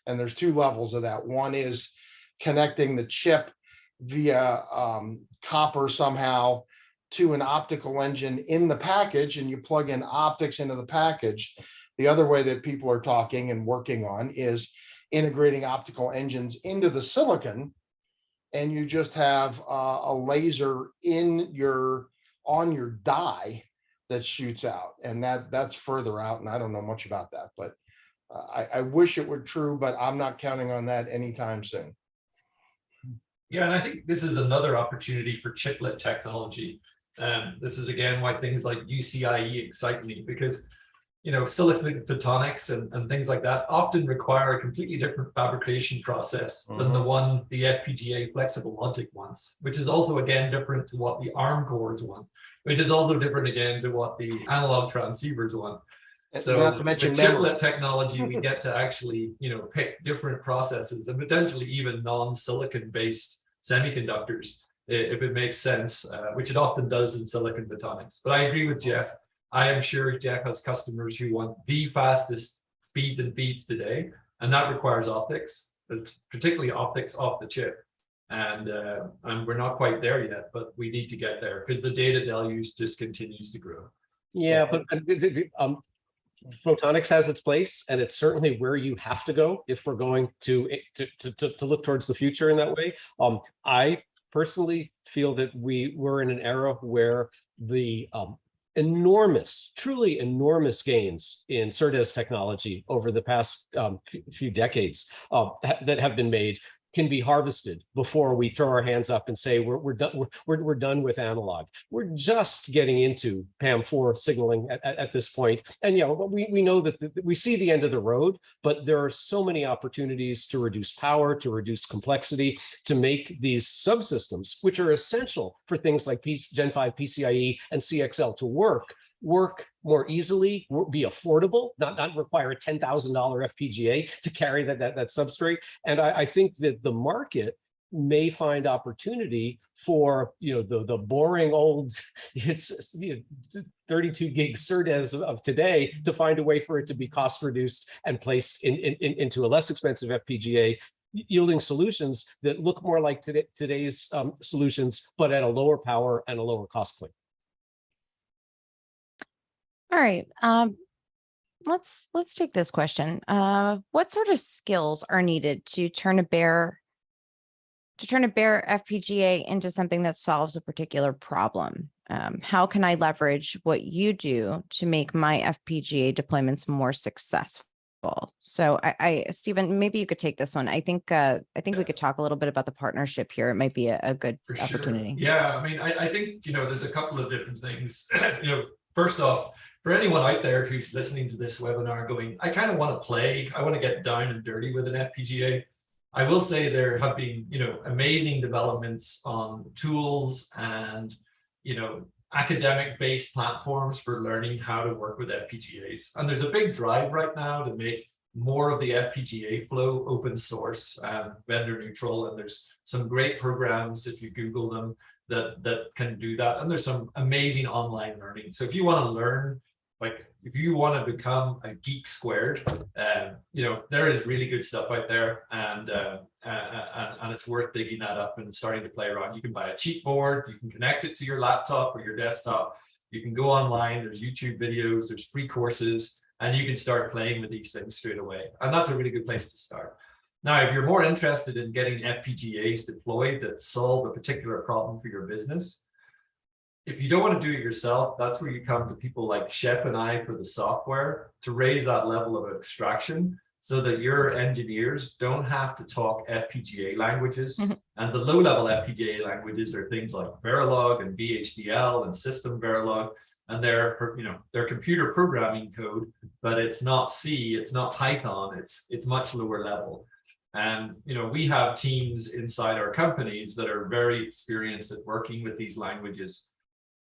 And there's two levels of that. One is connecting the chip via copper somehow to an optical engine in the package, and you plug in optics into the package. The other way that people are talking and working on is integrating optical engines into the silicon, and you just have a laser on your die that shoots out, and that's further out, and I don't know much about that, but I wish it were true, but I'm not counting on that anytime soon. Yeah, and I think this is another opportunity for chiplet technology. This is again why things like UCIe excite me, because silicon photonics and things like that often require a completely different fabrication process than the FPGA flexible logic wants, which is also again different to what the ARM cores want, which is also different again to what the analog transceivers want. So not to mention with chiplet technology, we get to actually, pick different processes and potentially even non-silicon based semiconductors, if it makes sense, which it often does in silicon photonics. But I agree with Jeff. I am sure Jeff has customers who want the fastest speed and beats today, and that requires optics, but particularly optics off the chip. And we're not quite there yet, but we need to get there because the data deluge just continues to grow. Yeah, but photonics has its place, and it's certainly where you have to go if we're going to look towards the future in that way. I personally feel that we're in an era where the truly enormous gains in SerDes technology over the past few decades that have been made can be harvested before we throw our hands up and say we're done with analog. We're just getting into PAM4 signaling at this point, and we know that we see the end of the road, but there are so many opportunities to reduce power, to reduce complexity, to make these subsystems, which are essential for things like Gen 5 PCIe and CXL to work more easily, be affordable, not require a $10,000 FPGA to carry that substrate. And I think that the market may find opportunity for the boring old 32 gig CERDES of today to find a way for it to be cost reduced and placed into a less expensive FPGA, yielding solutions that look more like today's solutions, but at a lower power and a lower cost point. All right. Let's take this question. What sort of skills are needed to turn a bare FPGA into something that solves a particular problem? How can I leverage what you do to make my FPGA deployments more successful? So Stephen, maybe you could take this one. I think we could talk a little bit about the partnership here. It might be a good opportunity. Sure. Yeah, I mean, I think, there's a couple of different things. First off, for anyone out there who's listening to this webinar going, I kind of want to play, I want to get down and dirty with an FPGA. I will say there have been, amazing developments on tools and, academic-based platforms for learning how to work with FPGAs. And there's a big drive right now to make more of the FPGA flow open source and vendor neutral. And there's some great programs, if you Google them, that can do that. And there's some amazing online learning. So if you want to learn, if you want to become a geek squared, there is really good stuff out there, and it's worth digging that up and starting to play around. You can buy a cheat board, you can connect it to your laptop or your desktop, you can go online, there's YouTube videos, there's free courses, and you can start playing with these things straight away. And that's a really good place to start. Now, if you're more interested in getting FPGAs deployed that solve a particular problem for your business, if you don't want to do it yourself, that's where you come to people like Shep and I for the software to raise that level of abstraction so that your engineers don't have to talk FPGA languages. And the low-level FPGA languages are things like Verilog and VHDL and System Verilog, and they're computer programming code, but it's not C, it's not Python, it's much lower level. And we have teams inside our companies that are very experienced at working with these languages.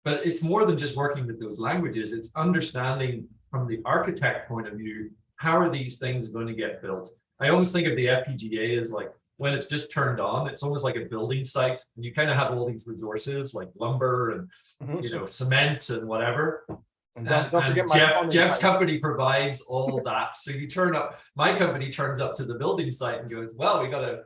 But it's more than just working with those languages. It's understanding from the architect point of view, how are these things going to get built? I always think of the FPGA as like when it's just turned on, it's almost like a building site. And you kind of have all these resources like lumber and cement and whatever. And don't forget Jeff's company provides all that. So you turn up, my company turns up to the building site and goes, well, we got a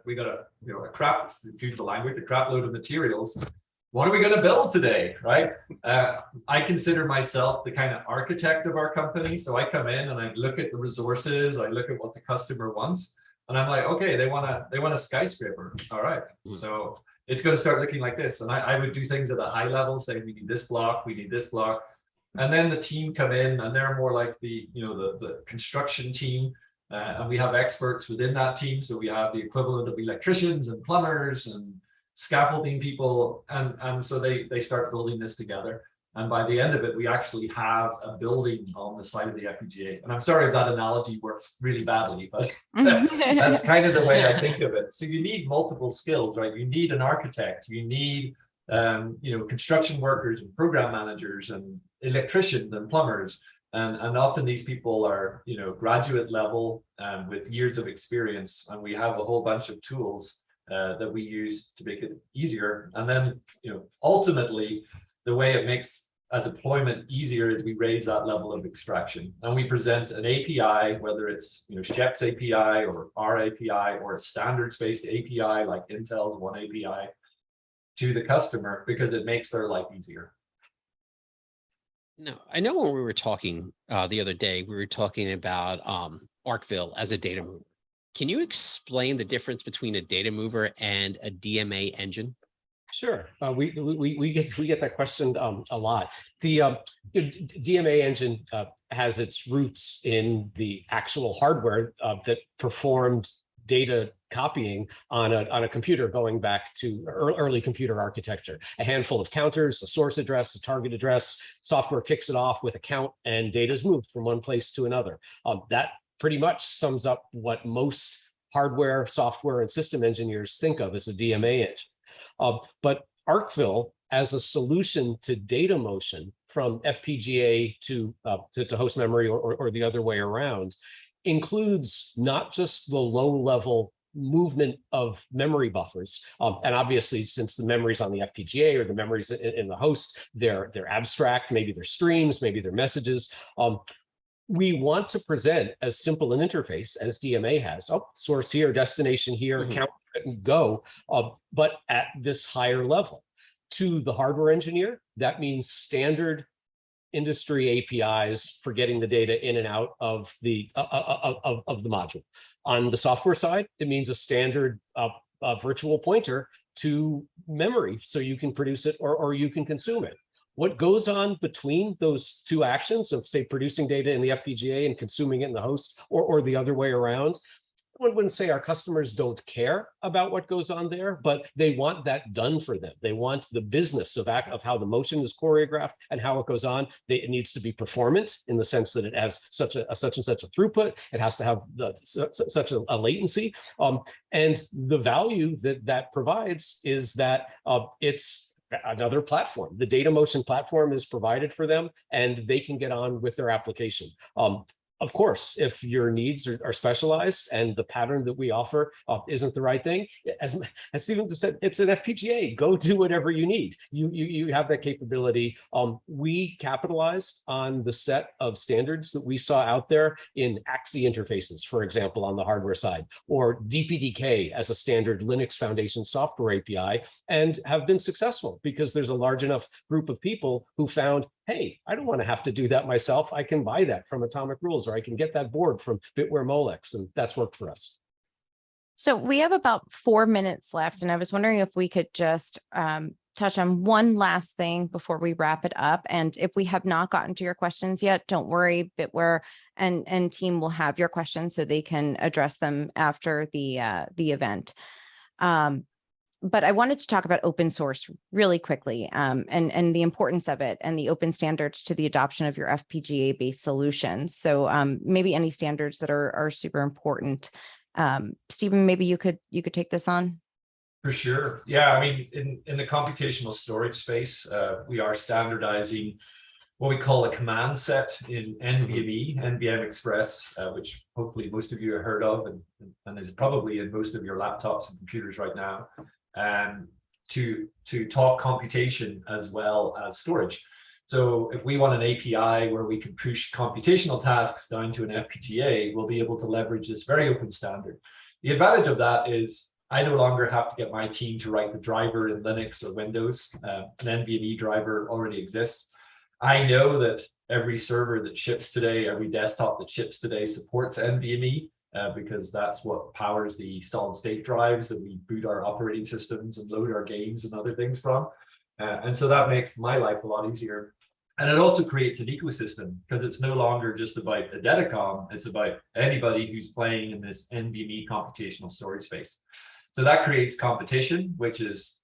crap, excuse the language, a crap load of materials. What are we going to build today, right? I consider myself the kind of architect of our company. So I come in and I look at the resources, I look at what the customer wants, and I'm like, okay, they want a skyscraper. All right, so it's going to start looking like this. And I would do things at a high level, saying we need this block, we need this block, and then the team come in and they're more like the construction team, and we have experts within that team. So we have the equivalent of electricians and plumbers and scaffolding people, and so they start building this together, and by the end of it we actually have a building on the side of the FPGA. And I'm sorry if that analogy works really badly, but that's kind of the way I think of it. So you need multiple skills, right? You need an architect, you need construction workers and program managers and electricians and plumbers, and often these people are graduate level with years of experience, and we have a whole bunch of tools that we use to make it easier. And then, ultimately, the way it makes a deployment easier is we raise that level of extraction. And we present an API, whether it's Shep's API or our API or a standards-based API like Intel's One API, to the customer, because it makes their life easier. No, I know when we were talking the other day, we were talking about Arcville as a data mover. Can you explain the difference between a data mover and a DMA engine? Sure. We get that question a lot. The DMA engine has its roots in the actual hardware that performed data copying on a computer going back to early computer architecture. A handful of counters, a source address, a target address, software kicks it off with a count, and data is moved from one place to another. That pretty much sums up what most hardware, software, and system engineers think of as a DMA engine. But Arcville, as a solution to data motion from FPGA to host memory or the other way around, includes not just the low-level movement of memory buffers. And obviously, since the memories on the FPGA or the memories in the host, they're abstract, maybe they're streams, maybe they're messages. We want to present as simple an interface as DMA has. Oh, source here, destination here, count and go, but at this higher level. To the hardware engineer, that means standard industry APIs for getting the data in and out of the module. On the software side, it means a standard virtual pointer to memory, so you can produce it or you can consume it. What goes on between those two actions of, say, producing data in the FPGA and consuming it in the host, or the other way around, I wouldn't say our customers don't care about what goes on there, but they want that done for them. They want the business of how the motion is choreographed and how it goes on. It needs to be performant in the sense that it has such and such a throughput. It has to have such a latency. And the value that provides is that it's another platform. The data motion platform is provided for them, and they can get on with their application. Of course, if your needs are specialized and the pattern that we offer isn't the right thing, as Stephen just said, it's an FPGA. Go do whatever you need. You have that capability. We capitalized on the set of standards that we saw out there in AXI interfaces, for example, on the hardware side, or Dpdk as a standard Linux Foundation software API, and have been successful because there's a large enough group of people who found, hey, I don't want to have to do that myself. I can buy that from Atomic Rules, or I can get that board from Bittware Molex, and that's worked for us. So we have about 4 minutes left, and I was wondering if we could just touch on one last thing before we wrap it up. And if we have not gotten to your questions yet, don't worry, Bittware and team will have your questions so they can address them after the event. But I wanted to talk about open source really quickly, and the importance of it and the open standards to the adoption of your FPGA-based solutions. So maybe any standards that are super important. Stephen, maybe you could take this on. For sure. Yeah, I mean, in the computational storage space, we are standardizing what we call a command set in NVMe, NVM Express, which hopefully most of you have heard of, and is probably in most of your laptops and computers right now. To talk computation as well as storage. So if we want an API where we can push computational tasks down to an FPGA, we'll be able to leverage this very open standard. The advantage of that is I no longer have to get my team to write the driver in Linux or Windows. An NVMe driver already exists. I know that every server that ships today, every desktop that ships today supports NVMe. Because that's what powers the solid state drives that we boot our operating systems and load our games and other things from. And so that makes my life a lot easier. And it also creates an ecosystem because it's no longer just about Eideticom, it's about anybody who's playing in this NVMe computational storage space. So that creates competition, which is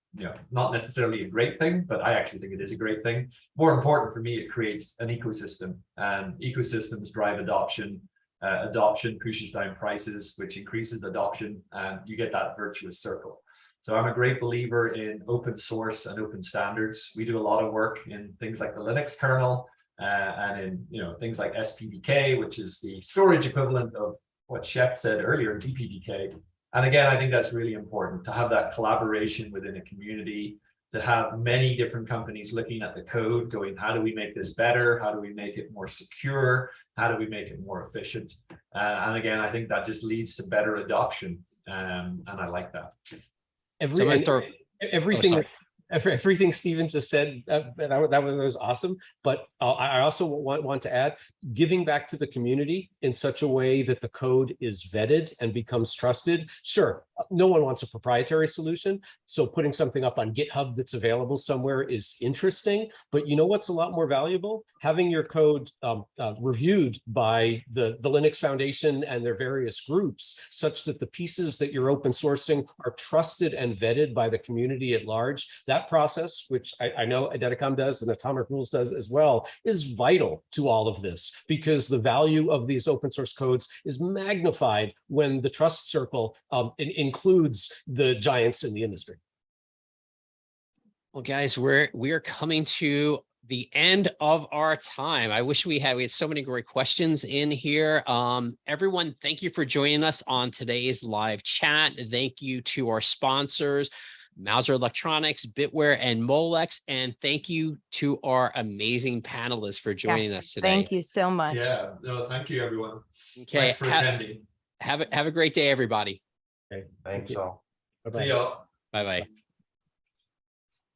not necessarily a great thing, but I actually think it is a great thing. More important for me, it creates an ecosystem, and ecosystems drive adoption. Adoption pushes down prices, which increases adoption, and you get that virtuous circle. So I'm a great believer in open source and open standards. We do a lot of work in things like the Linux kernel and in things like Fpga, which is the storage equivalent of what Shep said earlier, Dpdk. And again, I think that's really important to have that collaboration within a community, to have many different companies looking at the code, going, how do we make this better? How do we make it more secure? How do we make it more efficient? And again, I think that just leads to better adoption. And I like that. Everything Stephen just said, that was awesome. But I also want to add, giving back to the community in such a way that the code is vetted and becomes trusted. Sure, no one wants a proprietary solution. So putting something up on GitHub that's available somewhere is interesting. But you know what's a lot more valuable? Having your code reviewed by the Linux Foundation and their various groups, such that the pieces that you're open sourcing are trusted and vetted by the community at large. That process, which I know Eideticom does and Atomic Rules does as well, is vital to all of this, because the value of these open source codes is magnified when the trust circle includes the giants in the industry. Well, guys, we are coming to the end of our time. I wish we had so many great questions in here. Everyone, thank you for joining us on today's live chat. Thank you to our sponsors, Mouser Electronics, Bittware, and Molex. And thank you to our amazing panelists for joining us today. Thank you so much. Yeah, no, thank you, everyone. Okay, Thanks for attending. have a great day, everybody. Okay. Thanks all. Bye-bye. See y'all. Bye-bye.